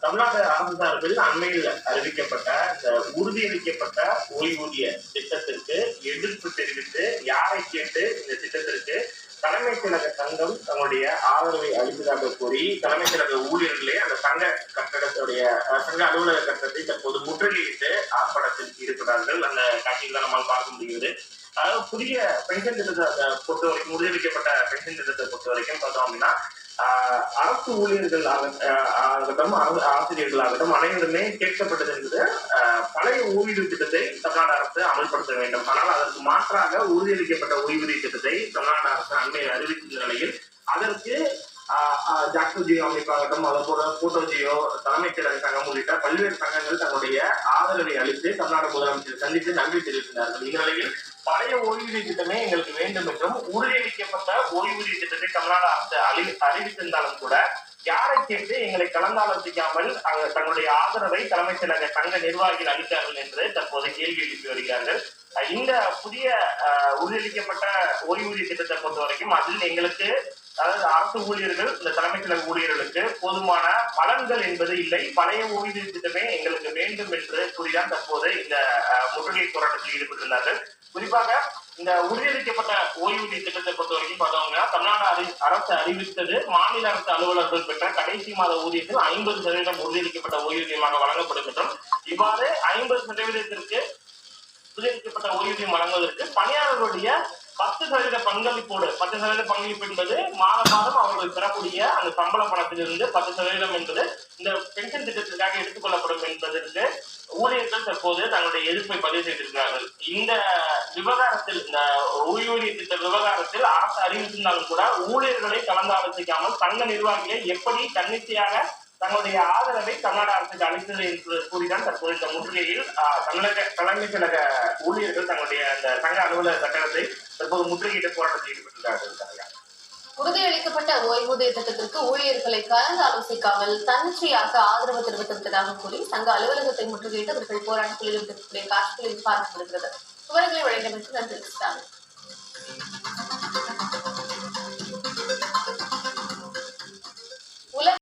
தமிழ்நாடு அரசு சார்பில் அண்மையில் அறிவிக்கப்பட்ட இந்த உறுதியளிக்கப்பட்ட ஓய்வூதிய திட்டத்திற்கு எதிர்ப்பு தெரிவித்து யாரை கேட்டு இந்த திட்டத்திற்கு தலைமைச் செயலக சங்கம் தன்னுடைய ஆதரவை அளிப்பதாக கூறி தலைமைச் செயலக ஊழியர்களே அந்த சங்க கட்டடத்துடைய சங்க அலுவலக கட்டடத்தை தற்போது முற்றுகையிட்டு ஆர்ப்பாட்டத்தில் ஈடுபட்டார்கள். அந்த காட்சிகளை நம்மால் பார்க்க முடிகிறது. அதாவது புதிய பென்ஷன் திட்டத்தை பொறுத்த வரைக்கும் உறுதியளிக்கப்பட்ட பென்ஷன் திட்டத்தை பொறுத்த வரைக்கும் பார்த்தோம் அப்படின்னா அரசு ஊழியர்கள் ஆகட்டும் ஆசிரியர்கள் ஆகட்டும் அனைவருமே கேட்கப்பட்டது என்பது பழைய ஓய்வூதிய திட்டத்தை தமிழ்நாடு அரசு அமல்படுத்த வேண்டும். ஆனால் அதற்கு மாற்றாக உறுதியளிக்கப்பட்ட ஓய்வூதிய திட்டத்தை தமிழ்நாடு அரசு அண்மையில் அறிவித்த நிலையில் அதற்கு ஜாக்டோ ஜியோ அமைப்பாகட்டும் அதை போல கூட்டோ ஜியோ தலைமைச் செயலக சங்கம் உள்ளிட்ட பல்வேறு சங்கங்கள் தன்னுடைய ஆதரவை அளித்து தமிழ்நாடு முதலமைச்சர் சந்தித்து நன்றி தெரிவித்திருந்தார்கள். இந்த நிலையில் பழைய ஓய்வூதிய திட்டமே எங்களுக்கு வேண்டும் என்றும் உறுதியளிக்கப்பட்ட ஓய்வூதிய திட்டத்தை தமிழ்நாடு அரசு அறிவித்திருந்தாலும் கூட யாரை கேட்டு எங்களை கலந்தாலோசிக்காமல் தங்களுடைய ஆதரவை தலைமைச் செயலக சங்க நிர்வாகிகள் அளித்தார்கள் என்று தற்போது கேள்வி எழுப்பி வருகிறார்கள். இந்த புதிய உறுதியளிக்கப்பட்ட ஓய்வூதிய திட்டத்தை பொறுத்த வரைக்கும் அதில் எங்களுக்கு அதாவது அரசு ஊழியர்கள் இந்த தலைமைச் செயலக ஊழியர்களுக்கு போதுமான பலன்கள் என்பது இல்லை, பழைய ஓய்வூதிய திட்டமே எங்களுக்கு வேண்டும் என்று கூறிதான் தற்போது இந்த முற்றுகை போராட்டத்தில் ஈடுபட்டுள்ளார்கள். குறிப்பாக இந்த உறுதியளிக்கப்பட்ட ஓய்வூதிய திட்டத்தை பொறுத்த வரைக்கும் பார்த்தோம்னா தமிழ்நாடு அரசு அறிவித்தது மாநில அரசு அலுவலர்கள் பெற்ற கடைசி மாத ஊதியத்தில் 50% உறுதியளிக்கப்பட்ட ஓய்வூதியமாக வழங்கப்படும் என்றும் இவ்வாறு 50%த்திற்கு உறுதியளிக்கப்பட்ட ஓய்வூதியம் வழங்குவதற்கு பணியாளர்களுடைய 10% பங்களிப்போடு 10% பங்களிப்பு என்பது மாதம் அவர்கள் பெறக்கூடிய அந்த சம்பள பணத்திலிருந்து 10% என்பது இந்த பென்ஷன் திட்டத்திற்காக எடுத்துக் கொள்ளப்படும் என்பதற்கு ஊழியர்கள் தற்போது தங்களுடைய எதிர்ப்பை பதிவு செய்திருக்கிறார்கள். இந்த விவகாரத்தில் இந்த ஓய்வூதிய திட்ட விவகாரத்தில் அரசு அறிவித்திருந்தாலும் கூட ஊழியர்களை கலந்தாலோசிக்காமல் சங்க நிர்வாகிகளை எப்படி தன்னிச்சையாக தங்களுடைய ஆதரவை தமிழ்நாடு அரசுக்கு அளித்தது என்று கூறிதான் தற்போது இந்த முற்றுகையில் தலைமைச் செயலக ஊழியர்கள் தங்களுடைய அந்த சங்க அலுவலக கட்டணத்தை தற்போது முற்றுகையிட்ட போராட்டத்தில் ஈடுபட்டிருக்கிறார்கள். உறுதியளிக்கப்பட்ட ஓய்வூதிய திட்டத்திற்கு ஊழியர்களை கலந்து ஆலோசிக்காமல் தன்னிச்சையாக ஆதரவு தெரிவித்திருப்பதாக கூறி சங்க அலுவலகத்தை முற்றுகையிட்டு அவர்கள் போராட்டத்தில் ஈடுபட்டிருக்கிற காட்சிகளில் பார்க்கப்படுகிறது. விவரங்களை வழங்கியமைக்கு நன்றி.